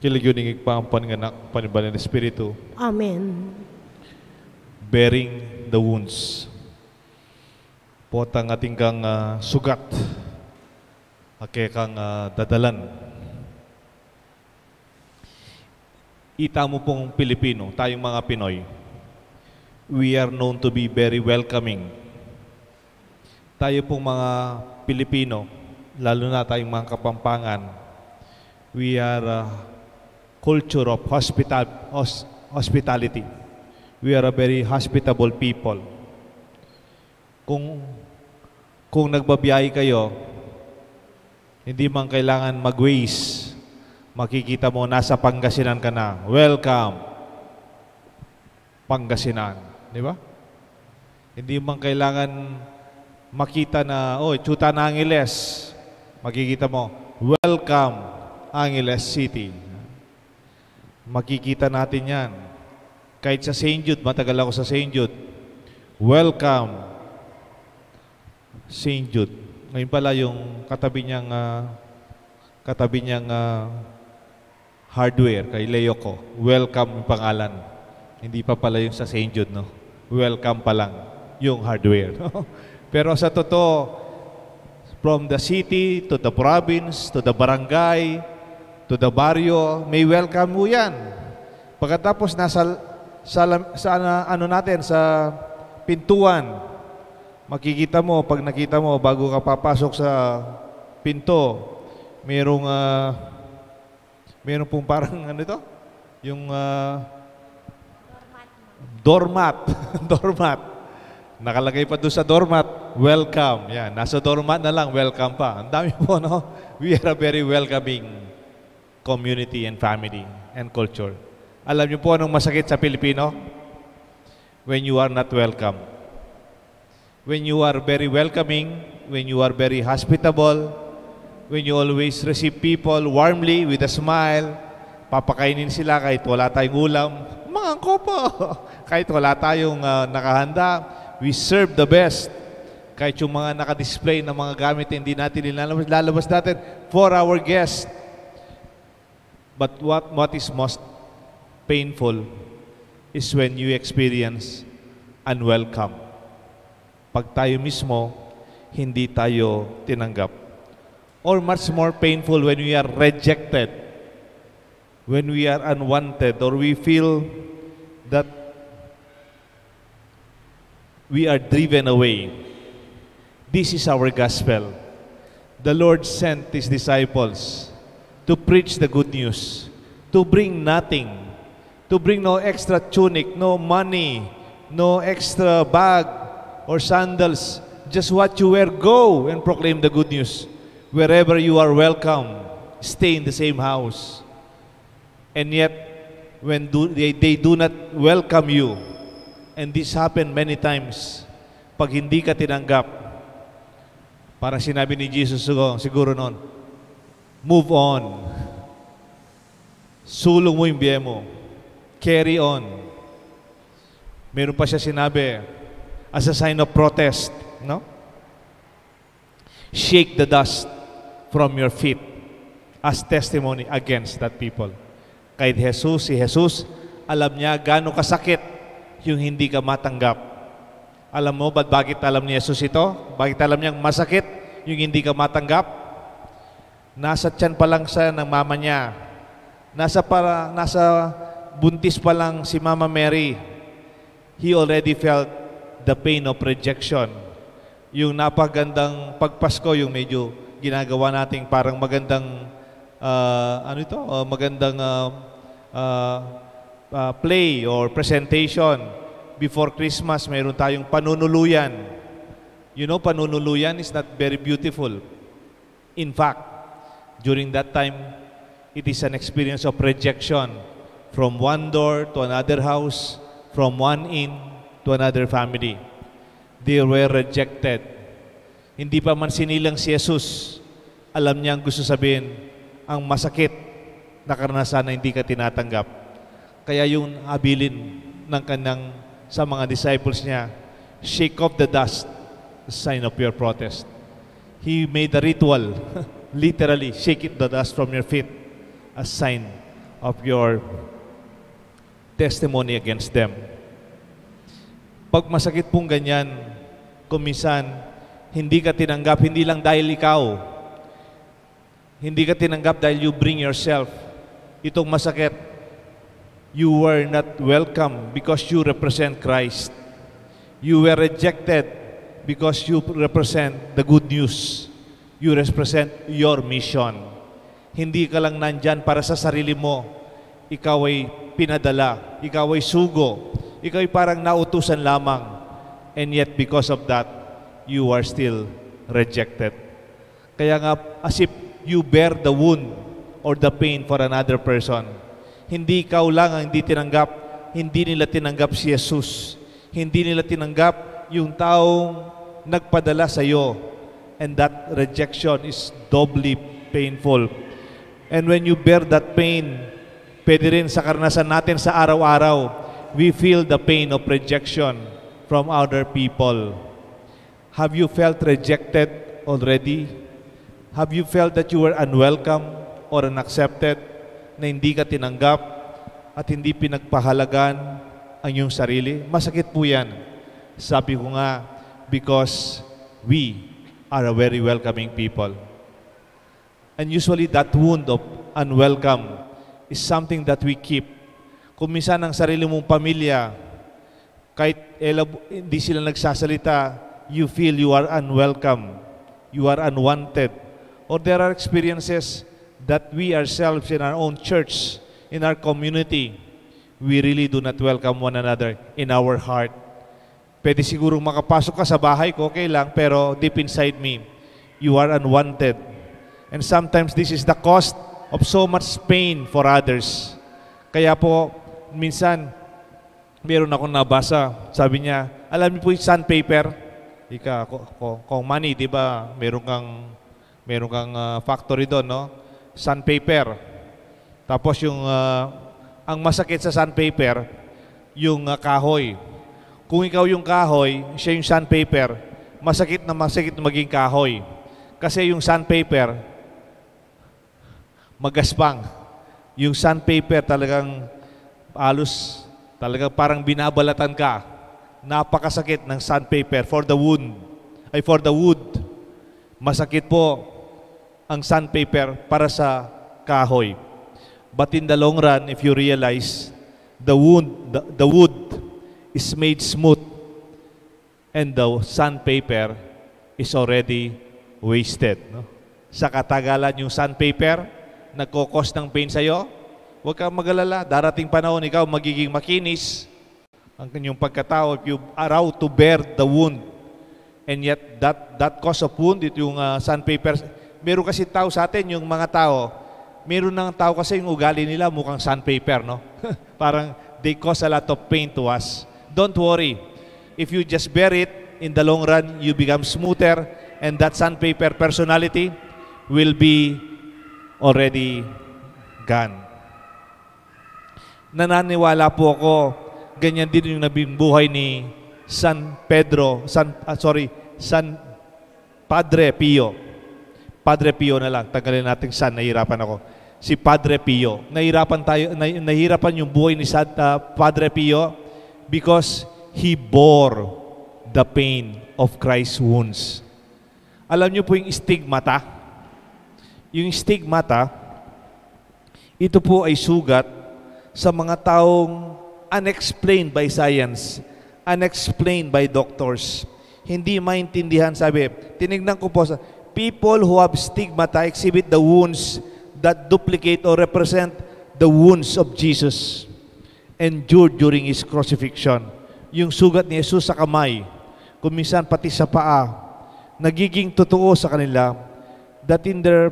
Kilig yun pampan nga panibalan ng Espiritu. Amen. Bearing the wounds. Potang ating kang sugat. Ake kang dadalan. Ita mo pong Pilipino, tayong mga Pinoy, we are known to be very welcoming. Tayo pong mga Pilipino, lalo na tayong mga Kapampangan, we are culture of hospitality. We are a very hospitable people. Kung nagbabiyahe kayo, hindi man kailangan mag-waste. Makikita mo, nasa Pangasinan ka na. Welcome, Pangasinan. Di ba? Hindi man kailangan makita na, Chutan Angeles. Makikita mo, welcome, Angeles City. Makikita natin yan. Kahit sa St. Jude, matagal ako sa St. Jude. Welcome, St. Jude. Ngayon pala yung katabi niyang hardware kay Leo ko. Welcome yung pangalan. Hindi pa pala yung sa St. Jude, no? Welcome pa lang yung hardware. Pero sa totoo, from the city to the province, to the barangay, to the barrio, may welcome mo yan. Pagkatapos nasa sa pintuan, makikita mo, pag nakita mo, bago ka papasok sa pinto, merong pong parang yung doormat. Doormat. Nakalagay pa doon sa doormat, welcome. Yan, nasa doormat na lang, welcome pa. Ang dami po, no? We are a very welcoming community and family and culture. Alam niyo po anong masakit sa Pilipino? When you are not welcome. When you are very welcoming, when you are very hospitable, when you always receive people warmly with a smile, papakainin sila kahit wala tayong ulam. Mga po, kahit wala tayong nakahanda, we serve the best. Kahit yung mga nakadisplay ng mga gamit hindi natin lalabas natin for our guests. But what is most painful is when you experience unwelcome. Pag tayo mismo, hindi tayo tinanggap. Or much more painful when we are rejected, when we are unwanted, or we feel that we are driven away. This is our gospel. The Lord sent His disciples to preach the good news, to bring nothing, to bring no extra tunic, no money, no extra bag or sandals, just what you wear, go and proclaim the good news. Wherever you are welcome, stay in the same house. And yet, when they do not welcome you, and this happened many times, pag hindi ka tinanggap, parang sinabi ni Jesus siguro noon, move on. Sulong mo yung biye mo. Carry on. Meron pa siya sinabi, as a sign of protest, no? Shake the dust from your feet as testimony against that people. Kahit si Jesus, alam niya gaano kasakit yung hindi ka matanggap. Alam mo bakit alam ni Jesus ito? Bakit alam niyang masakit yung hindi ka matanggap? Nasa tiyan pa lang siya ng mama niya. Nasa buntis pa lang si Mama Mary. He already felt the pain of rejection. Yung napagandang pagpasko, yung medyo ginagawa nating parang magandang play or presentation. Before Christmas, mayroon tayong panunuluyan. You know, panunuluyan is not very beautiful. In fact, during that time, it is an experience of rejection from one door to another house, from one inn to another family. They were rejected. Hindi pa man sinilang si Jesus, alam niya ang gusto sabihin, ang masakit na karanasan na hindi ka tinatanggap. Kaya yung abilin ng kanyang sa mga disciples niya, shake off the dust, sign of your protest. He made a ritual, literally, shake the dust from your feet, a sign of your testimony against them. Pag masakit pong ganyan, kung minsan, hindi ka tinanggap, hindi lang dahil ikaw. Hindi ka tinanggap dahil you bring yourself. Itong masakit, you were not welcome because you represent Christ. You were rejected because you represent the good news. You represent your mission. Hindi ka lang nandyan para sa sarili mo. Ikaw ay pinadala. Ikaw ay sugo. Ikaw ay parang nautusan lamang. And yet because of that, you are still rejected. Kaya nga, as if you bear the wound or the pain for another person. Hindi ikaw lang ang hindi tinanggap. Hindi nila tinanggap si Jesus. Hindi nila tinanggap yung taong nagpadala sa iyo. And that rejection is doubly painful. And when you bear that pain, pwede rin sa karanasan natin sa araw-araw, we feel the pain of rejection from other people. Have you felt rejected already? Have you felt that you were unwelcome or unaccepted, na hindi ka tinanggap at hindi pinagpahalagan ang iyong sarili? Masakit po yan. Sabi ko nga, because we are a very welcoming people. And usually that wound of unwelcome is something that we keep. Kung minsan ang sarili mong pamilya, kahit hindi sila nagsasalita, you feel you are unwelcome, you are unwanted. Or there are experiences that we ourselves in our own church, in our community, we really do not welcome one another in our heart. Pwede sigurong makapasok ka sa bahay ko, okay lang, pero deep inside me, you are unwanted. And sometimes this is the cost of so much pain for others. Kaya po, minsan, meron akong nabasa, sabi niya, alam niyo po yung sandpaper? Kung money, di ba, meron kang factory doon, no? Sandpaper. Tapos yung, ang masakit sa sandpaper, yung kahoy. Kung ikaw yung kahoy, siya yung sandpaper, masakit na maging kahoy. Kasi yung sandpaper, magaspang. Yung sandpaper talagang talagang parang binabalatan ka. Napakasakit ng sandpaper for the wood. Masakit po ang sandpaper para sa kahoy. But in the long run, if you realize, the wood is made smooth and the sandpaper is already wasted. No? Sa katagalan yung sandpaper, nagkokos ng pain sa'yo, huwag kang mag-alala. Darating panahon, ikaw magiging makinis. Ang kanyang pagkatao, if you are out to bear the wound, and yet that cause of wound, ito yung sandpaper. Meron kasi tao sa atin, yung mga tao, meron ng tao kasi yung ugali nila mukhang sandpaper, no? Parang they cause a lot of pain to us. Don't worry. If you just bear it, in the long run, you become smoother, and that sandpaper personality will be already gone. Nananiwala po ako, ganyan din yung nabing buhay ni San Padre Pio. Padre Pio na lang, tanggalin natin San, nahihirapan ako. Si Padre Pio. Nahihirapan yung buhay ni Padre Pio because he bore the pain of Christ's wounds. Alam niyo po yung stigmata? Yung stigmata, ito po ay sugat sa mga taong unexplained by science, unexplained by doctors. Hindi maintindihan, sabi, tinignan ko po sa people who have stigmata exhibit the wounds that duplicate or represent the wounds of Jesus endured during His crucifixion. Yung sugat ni Jesus sa kamay, kung minsan pati sa paa, nagiging totoo sa kanila that in their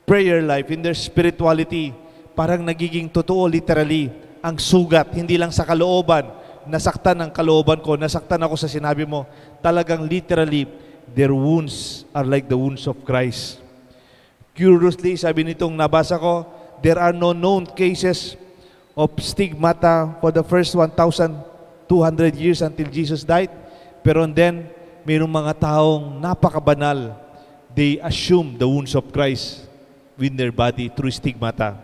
prayer life, in their spirituality, parang nagiging totoo literally ang sugat, hindi lang sa kalooban. Nasaktan ang kalooban ko, nasaktan ako sa sinabi mo. Talagang literally, their wounds are like the wounds of Christ. Curiously, sabi nitong nabasa ko, there are no known cases of stigmata for the first 1,200 years until Jesus died. Pero then, mayroong mga taong napakabanal. They assume the wounds of Christ within their body through stigmata.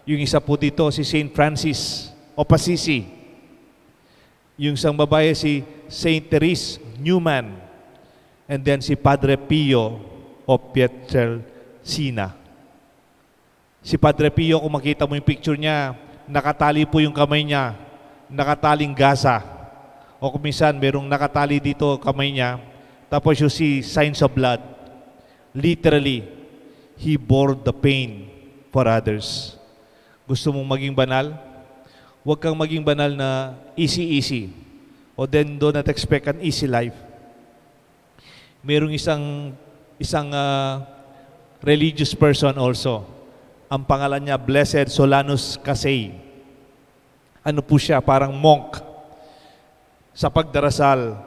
Yung isa po dito, si Saint Francis of Assisi. Yung isang babae, si Saint Therese Newman. And then si Padre Pio of Pietrelcina. Si Padre Pio, kung makita mo yung picture niya, nakatali po yung kamay niya, nakataling gasa. O kung minsan, merong nakatali dito kamay niya, tapos you see signs of blood. Literally, he bore the pain for others. Gusto mong maging banal? Huwag kang maging banal na easy-easy. O then do not expect an easy life. Merong isang religious person also. Ang pangalan niya, Blessed Solanus Casey. Ano po siya? Parang monk. Sa pagdarasal,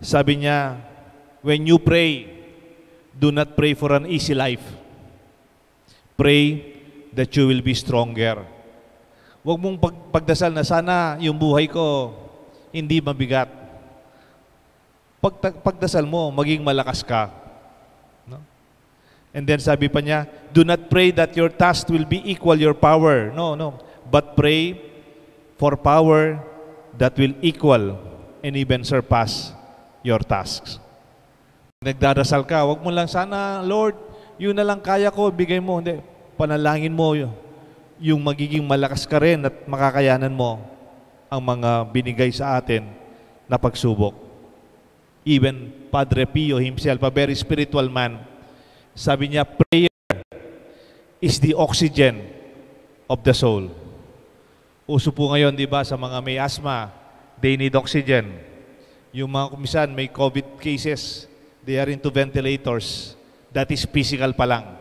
sabi niya, when you pray, do not pray for an easy life. Pray that you will be stronger. Huwag mong pagdasal na sana yung buhay ko hindi mabigat. Pagdasal mo, maging malakas ka. No? And then sabi pa niya, do not pray that your task will be equal your power. No. But pray for power that will equal and even surpass your tasks. Nagdarasal ka, wag mo lang sana, Lord, yun na lang kaya ko, bigay mo. Hindi, panalangin mo yung magiging malakas ka rin at makakayanan mo ang mga binigay sa atin na pagsubok. Even Padre Pio himself, a very spiritual man, sabi niya, prayer is the oxygen of the soul. Uso po ngayon, di ba, sa mga may asthma, they need oxygen. Yung mga kumisan, may COVID cases, they are into ventilators. That is physical pa lang.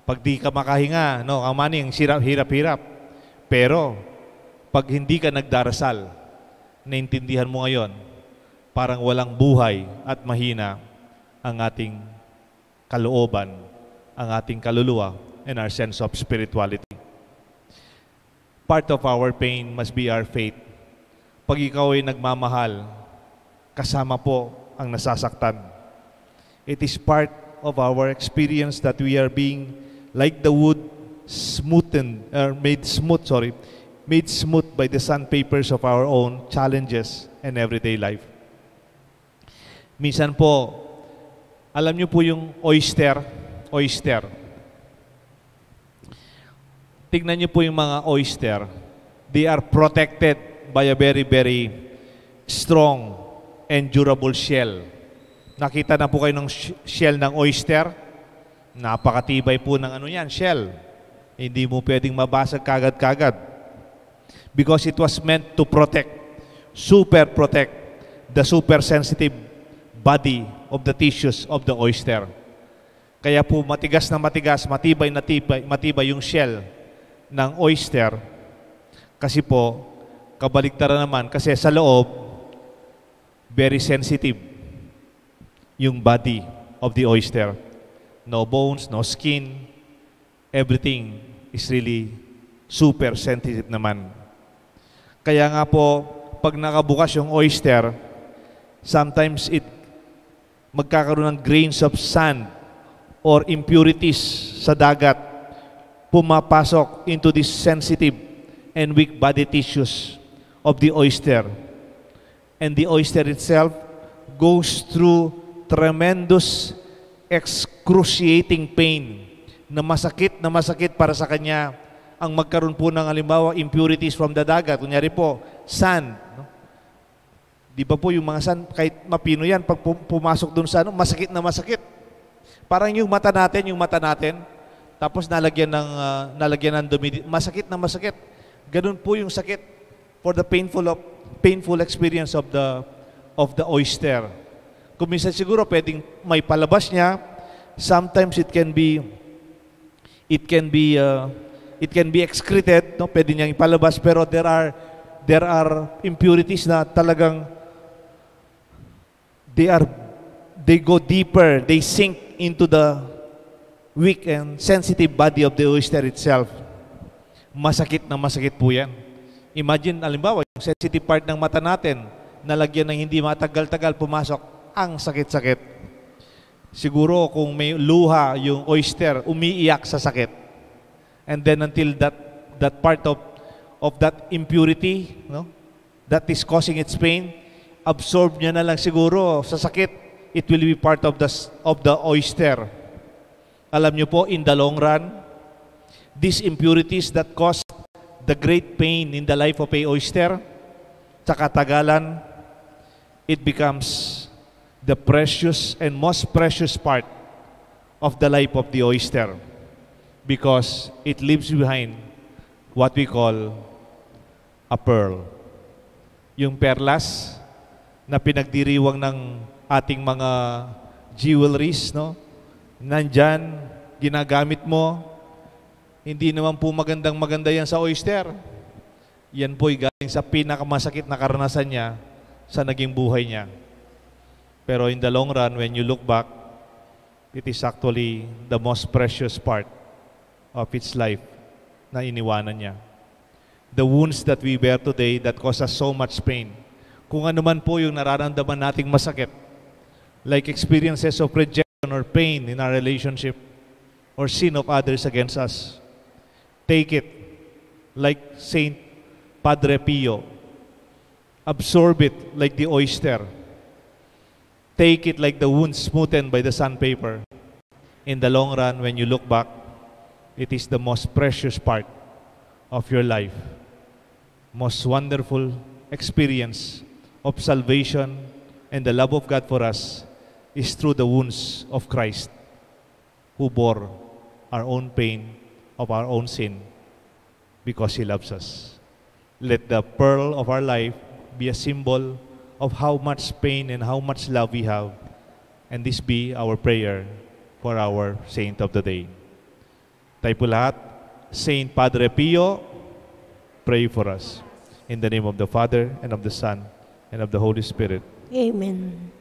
Pag di ka makahinga, no, ang maning hirap-hirap. Pero, pag hindi ka nagdarasal, naintindihan mo ngayon, parang walang buhay at mahina ang ating kalooban, ang ating kaluluwa, and our sense of spirituality. Part of our pain must be our faith. Pag ikaw ay nagmamahal, kasama po ang nasasaktan. It is part of our experience that we are being like the wood made smooth by the sandpapers of our own challenges and everyday life. Minsan po, alam niyo po yung oyster. Tignan niyo po yung mga oyster. They are protected by a very, very strong and durable shell. Nakita na po kayo ng shell ng oyster? Napakatibay po ng shell. Hindi mo pwedeng mabasag kagad-kagad. Because it was meant to protect, super protect the super sensitive body of the tissues of the oyster. Kaya po matigas na matigas, matibay yung shell ng oyster. Kasi po, kabaligtaran naman, kasi sa loob, very sensitive yung body of the oyster. No bones, no skin, everything is really super sensitive naman. Kaya nga po, pag nakabukas yung oyster, sometimes magkakaroon ng grains of sand or impurities sa dagat, pumapasok into this sensitive and weak body tissues of the oyster. And the oyster itself goes through tremendous excruciating pain na masakit para sa kanya ang magkaroon po ng halimbawa impurities from the dagat. Kunyari po, sand. No? Di ba po yung mga sand, kahit mapino yan, pag pumasok dun sa masakit na masakit. Parang yung mata natin, tapos nalagyan ng dumi, masakit na masakit. Ganun po yung sakit for the painful experience of the oyster. Kung minsan siguro pwedeng may palabas niya, sometimes it can be excreted, no? Pwede niyang ipalabas, pero there are impurities na talagang they go deeper, they sink into the weak and sensitive body of the oyster itself. Masakit na masakit po yan. Imagine, halimbawa, yung sensitive part ng mata natin, nalagyan ng hindi matagal-tagal pumasok, ang sakit-sakit. Siguro kung may luha yung oyster, umiiyak sa sakit. And then until that that part of that impurity, no? That is causing its pain, absorb niya na lang siguro sa sakit. It will be part of the oyster. Alam niyo po, in the long run, these impurities that cause the great pain in the life of a oyster, sa katagalan, it becomes the precious and most precious part of the life of the oyster because it leaves behind what we call a pearl. Yung perlas na pinagdiriwang ng ating mga jewelries, no? Nandyan, ginagamit mo, hindi naman po maganda yan sa oyster. Yan po'y galing sa pinakamasakit na karanasan niya sa naging buhay niya. Pero in the long run, when you look back, it is actually the most precious part of its life na iniwanan niya. The wounds that we bear today that cause us so much pain, kung ano man po yung nararamdaman nating masakit, like experiences of rejection or pain in our relationship or sin of others against us, take it like Saint Padre Pio. Absorb it like the oyster. Take it like the wound smoothened by the sandpaper. In the long run, when you look back, it is the most precious part of your life. Most wonderful experience of salvation and the love of God for us is through the wounds of Christ, who bore our own pain of our own sin because He loves us. Let the pearl of our life be a symbol of how much pain and how much love we have. And this be our prayer for our saint of the day. Tayo po lahat, Saint Padre Pio, pray for us. In the name of the Father, and of the Son, and of the Holy Spirit. Amen.